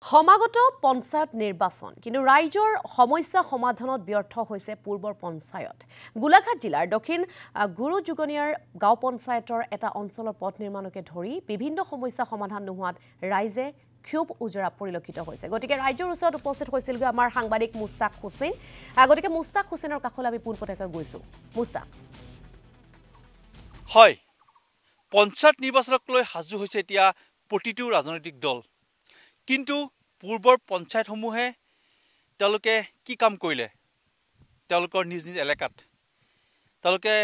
সমাগত পঞ্চায়ত নিৰ্বাচন কিন্তু ৰাইজৰ সমস্যা সমাধানত ব্যৰ্থ হৈছে পূৰ্বৰ পঞ্চায়ত গোলাঘাট জিলাৰ দক্ষিণ গুৰুজুগনিয়াৰ গাঁও পঞ্চায়তৰ এটা অঞ্চলৰ পথ নিৰ্মাণকে ধৰি বিভিন্ন সমস্যা সমাধান নোহোৱাত ৰাইজে ক্ষোভ উজৰা পৰিলক্ষিত হৈছে গতিকে ৰাইজৰ ওচৰত উপস্থিত হৈছিল আমাৰ সাংবাদিক মুস্তাক হুছেইন গতিকে মুস্তাক হুছেইনৰ কাষলৈ আমি পোনপটীয়াকৈ গৈছো মুস্তাক হয় পঞ্চায়ত নিৰ্বাচনক লৈ সাজু হৈছে এতিয়া প্ৰতিটো ৰাজনৈতিক দল কিন্তু পূৰ্বৰ পঞ্চায়তসমূহে তেওঁলোকে কি কাম কৰিলে তেওঁলোকৰ নিজ নিজ এলেকাত তেওঁলোকে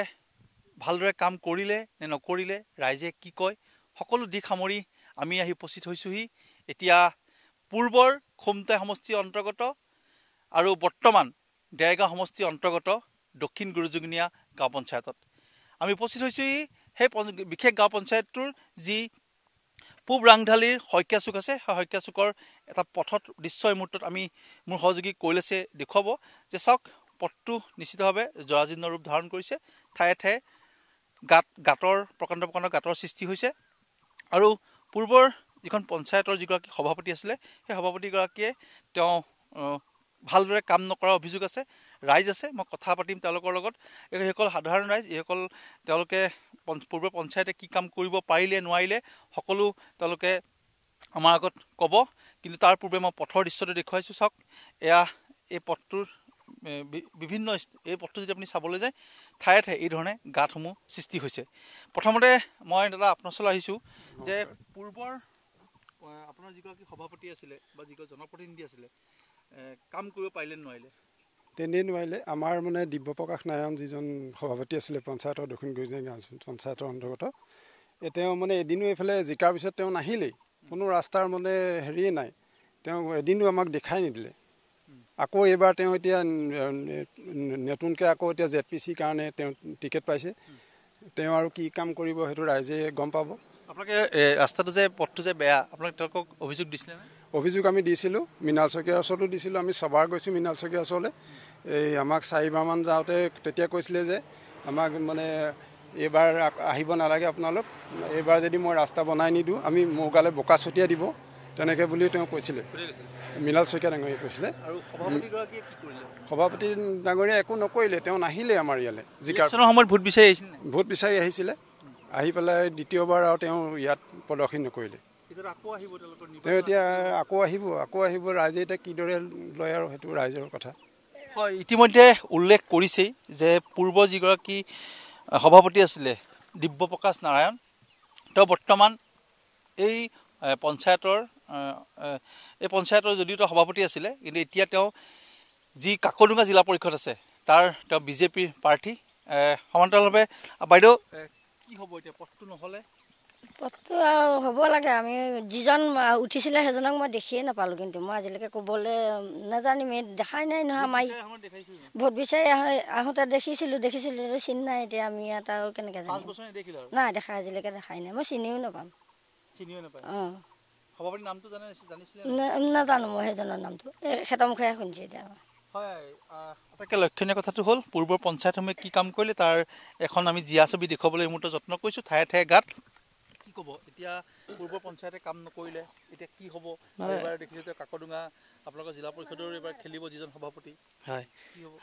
ভালদৰে কাম কৰিলে নে নকৰিলে ৰাইজে কি কয় সকলো দিশ সামৰি আমি আহি উপস্থিত হৈছোহি এতিয়া পূৰ্বৰ খুমটাই সমষ্টিৰ অন্তৰ্গত আৰু বৰ্তমান দেৰগাঁও সমষ্টিৰ অন্তৰ্গত দক্ষিণ গুৰুজুগনিয়া গাঁও পঞ্চায়তত আমি উপস্থিত হৈছোহি সেই বিশেষ গাঁও পঞ্চায়তটোৰ যি পূব ৰাংঢালীৰ শইকীয়া চুক আছে সেই শইকীয়া চুকৰ এটা পথত দৃশ্য এই মুহূৰ্তত আমি মোৰ সহযোগী কৈলাসে দেখুৱাব যে চাওক পথটো নিশ্চিতভাৱে জৰাজীৰ্ণ ৰূপ ধাৰণ কৰিছে ঠায়ে ঠায়ে গাঁতৰ প্ৰকাণ্ড গাঁতৰ সৃষ্টি হৈছে আৰু পূৰ্বৰ যিখন পঞ্চায়তৰ যিগৰাকী সভাপতি আছিলে সেই সভাপতিগৰাকীয়ে তেওঁ ভালদৰে কাম নকৰাৰ অভিযোগ আছে ৰাইজ আছে মই কথা পাতিম তেওঁলোকৰ লগত এইসকল সাধাৰণ ৰাইজ এইসকল তেওঁলোকে পূৰ্বৰ পঞ্চায়তে কি কাম কৰিব পাৰিলে নোৱাৰিলে সকলো তেওঁলোকে আমাৰ আগত ক'ব কিন্তু তাৰ পূৰ্বে মই পথৰ দৃশ্যটো দেখুৱাইছোঁ চাওক এয়া এই পথটোৰ বিভিন্ন এই পথটো যদি আপুনি চাবলৈ যায় ঠায়ে ঠায়ে এই ধৰণে গাঁতসমূহ সৃষ্টি হৈছে প্ৰথমতে মই দাদা আপোনাৰ ওচৰলৈ আহিছোঁ যে পূৰ্বৰ আপোনাৰ যিগৰাকী সভাপতি আছিলে বা যিগৰাকী জনপ্ৰতিনিধি আছিলে কাম কৰিব পাৰিলে নোৱাৰিলে তেনেই নোৱাৰিলে আমাৰ মানে দিব্যপ্ৰকাশ নাৰায়ণ যিজন সভাপতি আছিলে পঞ্চায়তৰ দক্ষিণ গুৰুজুগনিয়া গাঁও পঞ্চায়তৰ অন্তৰ্গত তেওঁ মানে এদিনো এইফালে জিকাৰ পিছত তেওঁ নাহিলেই কোনো ৰাস্তাৰ মানে হেৰিয়ে নাই তেওঁ এদিনো আমাক দেখাই নিদিলে আকৌ এইবাৰ তেওঁ এতিয়া নতুনকৈ আকৌ এতিয়া ZPC কাৰণে তেওঁ টিকেট পাইছে তেওঁ আৰু কি কাম কৰিব সেইটো ৰাইজে গম পাব আপোনালোকে ৰাস্তাটো যে পথটো যে বেয়া আপোনালোকে তেওঁলোকক অভিযোগ দিছিলে অভিযোগ আমি দিছিলোঁ মৃণাল শইকীয়াৰ ওচৰতো দিছিলোঁ আমি ছবাৰ গৈছোঁ মৃণাল শইকীয়াৰ ওচৰলৈ এই আমাক 4বাৰমান যাওঁতে তেতিয়া কৈছিলে যে আমাক মানে এইবাৰ আহিব নালাগে আপোনালোক এইবাৰ যদি মই ৰাস্তা বনাই নিদিওঁ আমি মোৰ গালে বোকা ছটিয়াই দিব তেনেকৈ বুলি তেওঁ কৈছিলে মৃণাল শইকীয়া ডাঙৰীয়াই কৈছিলে আৰু সভাপতিগৰাকীয়ে কি কৰিলে সভাপতি ডাঙৰীয়া একো নকৰিলে তেওঁ নাহিলে আমাৰ ইয়ালৈ জিকাৰ সময়ত ভোট বিচাৰি আহিছিলে ভোট বিচাৰি আহিছিলে আহি পেলাই দ্বিতীয়বাৰ আৰু তেওঁ ইয়াত প্ৰদৰ্শন নকৰিলে তেওঁ এতিয়া আকৌ আহিব ৰাইজে এতিয়া কিদৰে লয় আৰু সেইটো ৰাইজৰ কথা হয় ইতিমধ্যে উল্লেখ কৰিছেই যে পূৰ্ব যিগৰাকী সভাপতি আছিলে দিব্যপ্ৰকাশ নাৰায়ণ তেওঁ বৰ্তমান এই পঞ্চায়তৰ যদিও তেওঁ সভাপতি আছিলে কিন্তু এতিয়া তেওঁ যি কাকডোঙা জিলা পৰিষদ আছে তাৰ তেওঁ বিজেপিৰ প্ৰাৰ্থী সমান্তৰালভাৱে বাইদেউ কি হ'ব এতিয়া পথটো নহ'লে পথটো আৰু হ'ব লাগে আমি যিজন উঠিছিলে সেইজনক মই দেখিয়ে নাপালোঁ কিন্তু মই আজিলৈকে ক'বলৈ নাজানিম দেখাই নাই নহয় আমাৰ ভোট বিচাৰি আহোঁতে দেখিছিলোঁ চিনি নাই এতিয়া আমি ইয়াত আৰু কেনেকৈ জানিম নাই দেখা আজিলৈকে দেখাই নাই মই চিনিও নাপাম অঁ নাজানো মই সেইজনৰ নামটো এখেতৰ মুখেৰে শুনিছোঁ এতিয়া হয় আটাইতকৈ লক্ষণীয় কথাটো হ'ল পূৰ্বৰ পঞ্চায়তসমূহে কি কাম কৰিলে তাৰ এখন আমি জীয়া ছবি দেখুৱাবলৈ মুহূৰ্তত যত্ন কৰিছোঁ ঠায়ে ঠায়ে গাঁত কি ক'ব এতিয়া পূৰ্বৰ পঞ্চায়তে কাম নকৰিলে এতিয়া কি হ'ব এইবাৰ দেখিছোঁ যে কাকডোঙা আপোনালোকৰ জিলা পৰিষদৰ এইবাৰ খেলিব যিজন সভাপতি হয়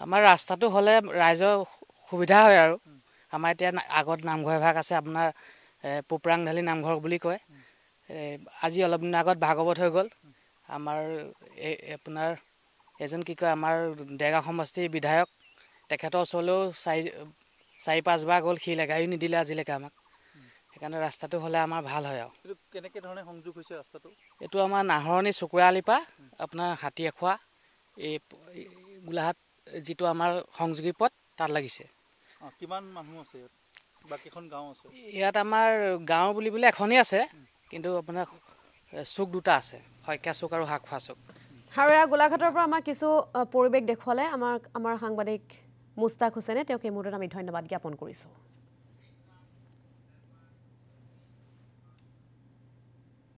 আমাৰ ৰাস্তাটো হ'লে ৰাইজৰ সুবিধা হয় আৰু আমাৰ এতিয়া আগত নামঘৰ এভাগ আছে আপোনাৰ পূব ৰাংঢালী নামঘৰ বুলি কয় আজি অলপ দিনৰ আগত ভাগৱত হৈ গ'ল আমাৰ আপোনাৰ এজন কি কয় আমাৰ দেৰগাঁও সমষ্টিৰ বিধায়ক তেখেতৰ ওচৰলৈও 4-5বাৰ গ'ল সি লেগাইও নিদিলে আজিলৈকে আমাক সেইকাৰণে ৰাস্তাটো হ'লে আমাৰ ভাল হয় আৰু কেনেকৈ ধৰণে সংযোগ হৈছে ৰাস্তাটো এইটো আমাৰ নাহৰণি চুকুৰাআলিৰ পৰা আপোনাৰ হাতীএখোৱা এই গোলাঘাট যিটো আমাৰ সংযোগী পথ তাত লাগিছে কিমান মানুহ আছে বা কেইখন গাঁও আছে ইয়াত আমাৰ গাঁও বুলিবলৈ এখনেই আছে কিন্তু আপোনাৰ চুক দুটা আছে শইকীয়া চুক আৰু হাকখোৱা চুক আৰু এয়া গোলাঘাটৰ পৰা আমাক কিছু পৰিৱেশ দেখুৱালে আমাৰ সাংবাদিক মুস্তাক হুছেইনে তেওঁক এই মুহূৰ্তত আমি ধন্যবাদ জ্ঞাপন কৰিছোঁ